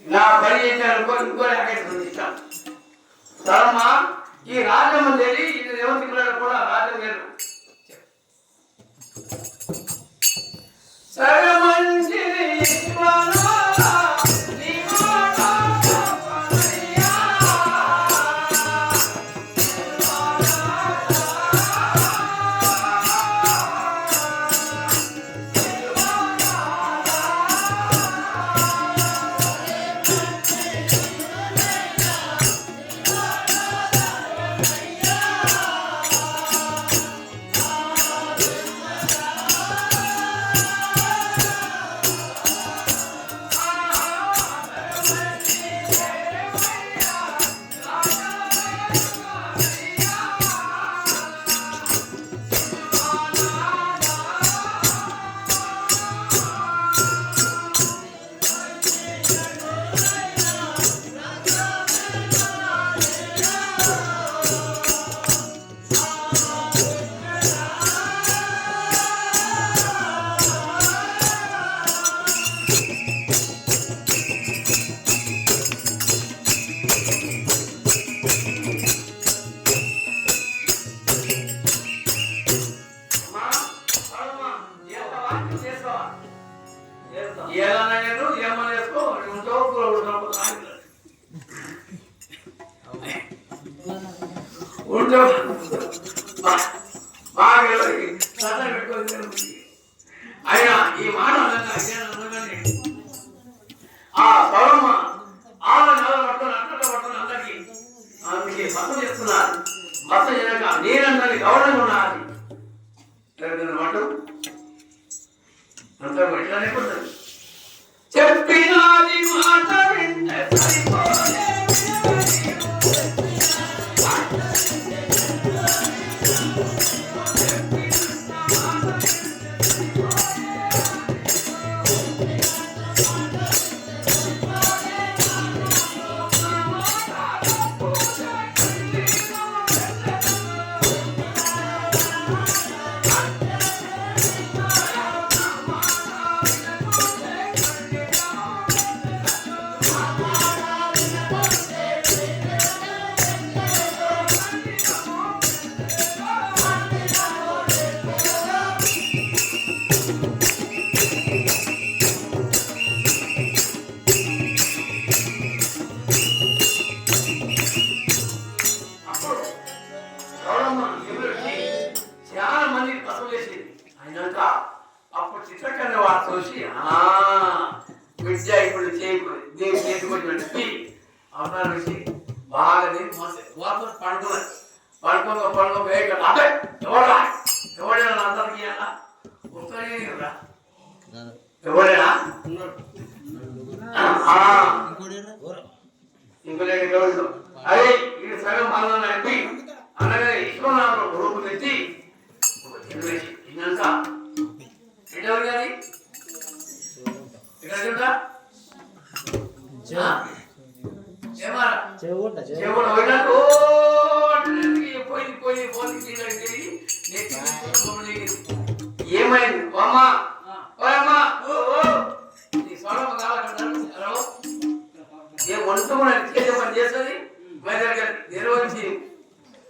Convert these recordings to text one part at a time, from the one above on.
నా పని చేశాను ఇంకో ఇష్టం సరమ్మా ఈ రాజ్యం తెలియ ఇది రేవంతి పిల్లలు కూడా రాజ్యం లేదు సరే మంచిది అయినా ఈ మాట ఆ సౌరమ్మ పట్టుకొని అందరికీ అందుకే మతం చేస్తున్నారు మతం చేయక నేనందరినీ గౌరవంగా ఉండాలి మాట అంతా ఎట్లానే కొడుతుంది చెప్పినాది మాట వింటే సరిపోలే చూసి విద్య ఇప్పుడు దేవుడు చేసుకొచ్చినట్టు అవసరం వచ్చి బాగా పడుకోపోయే అదే ఎవడైనా అందరికి ఎవడైనా ఇంకో అదే ఇది సగం బాగా చెప్పి అనగా ఇష్టం రూపు తెచ్చి తిన్నాక ఎవరు గారి ఇక్కడ చూడ ఏమైంది అమ్మా వంట కూడా చేసే పని చేస్తుంది నిర్వహించి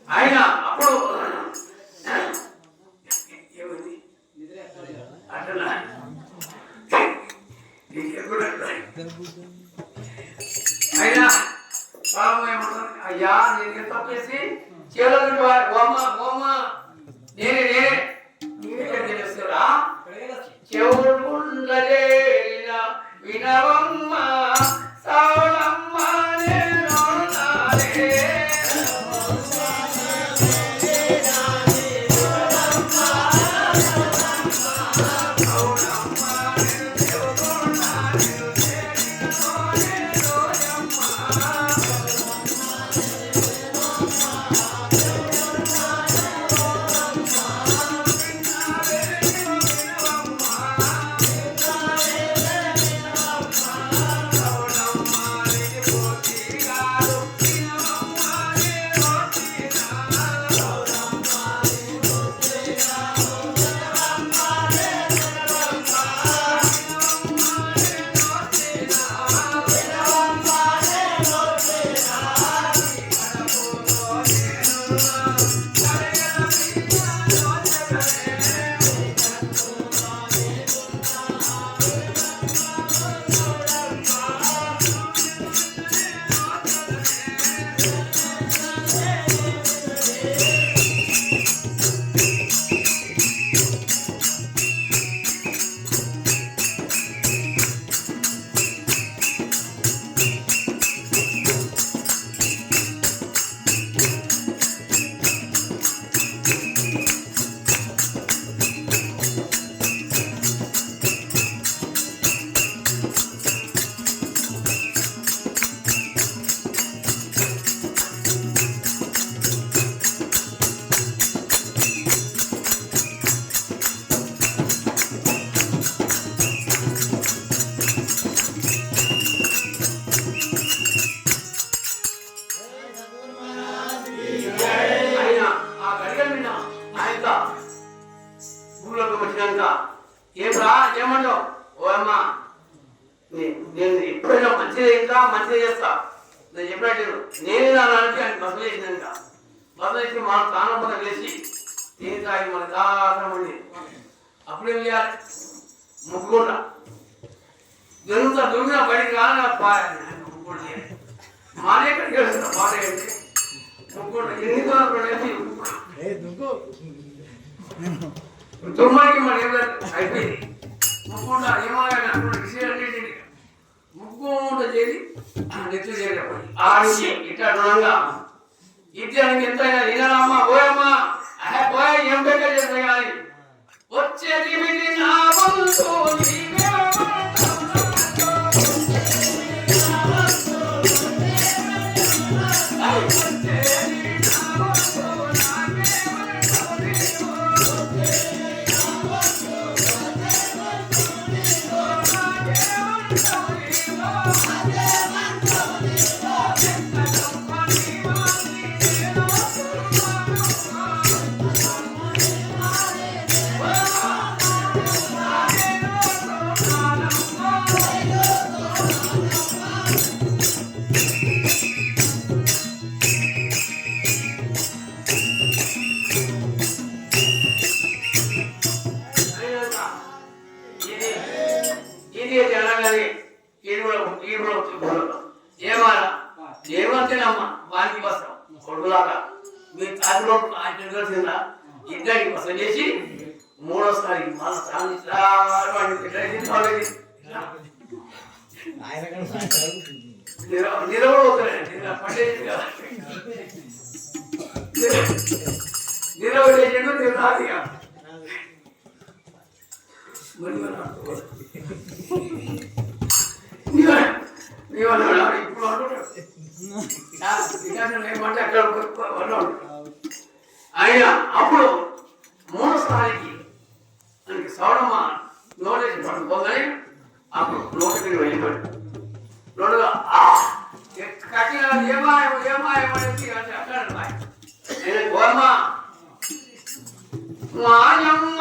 ఆయన అప్పుడు అయినా అయ్యా నేను తప్పేసి నేనే తెలుస్తురా చెవులు వినవమ్మ సౌడమ్మ నేను ఎప్పుడైనా మంచిగా ఇంకా మంచిగా చేస్తా. నేను చెప్పినట్టు నేను నాన్నకి ఆయన బస్సులు వేసినాక బస్సులు వేసి మన తాను కూడా వేసి నేను తాగి మన దారం అండి. అప్పుడేం చేయాలి? ముగ్గుకుండా దొరికిన బయటికి రాని ముగ్గుడు చేయాలి. మానే ఎక్కడికి వెళ్తున్నా పాట ఏంటి ముగ్గుడు ఎన్ని తుమ్మడికి మన ఏం అయిపోయింది. ముగ్గుంట ఏమైనా ముగ్గుంట చేసి నెట్లు చేయలేకపోయి ఆడి ఇట్లా రుణంగా ఇద్దరికి ఎంతైనా తినరామ్మా పోయమ్మా పోయా ఏం పెట్టే చేస్తాయి కానీ వచ్చేది నా ఏమన్నా ఏమంతేనమ్మా వానికి వస్తాం కొడుకులాగా మీ తాతిలో తెలిసిందా ఇద్దరికి వసం చేసి మూడోసారి నిరవలేసిండు తిరునాదిగా ఆయన అప్పుడు మూడోసారికి ఆయనకి సౌడమ్మ నోటేసి పట్టుకోగానే అప్పుడు నోటికి వెళ్ళిపోయాడు. నోటుగా కట్టిన ఏమాయం ఏమాయం అనేసి అక్కడ ఆయన గోర్మ మాయమ్మ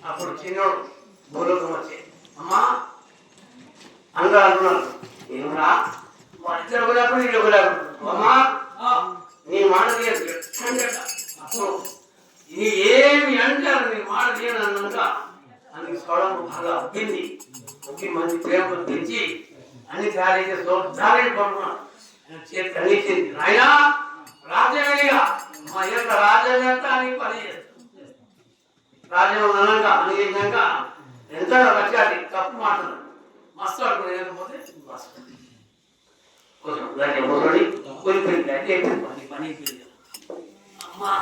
అప్పుడు చిన్నోడు భూలోకం వచ్చే అమ్మా అందరూ అంటున్నారు ఏమరా ఇద్దరు ఒకలేకుండా ఇది ఒకలేకుండా అమ్మా నీ మాట అప్పుడు నీ ఏమి అంటారు నీ మాట తీయను అన్నాక అందుకు సోడము బాగా అబ్బింది ఒకే మంచి ప్రేమలు తెచ్చి అన్ని తయారైతే దారి పడుకున్నాను చేతి అన్నిచ్చింది నాయనా రాజ్యమేగా మా యొక్క రాజ్యం ఎంత అని పని చేస్తాను రాజ్యం అన్నాక అని చేసినాక ఎంత వచ్చాది తప్పు మాట్లాడు మస్తు అడుగుడు లేకపోతే కొంచెం దాన్ని కూర్చొని కొన్ని పని అమ్మా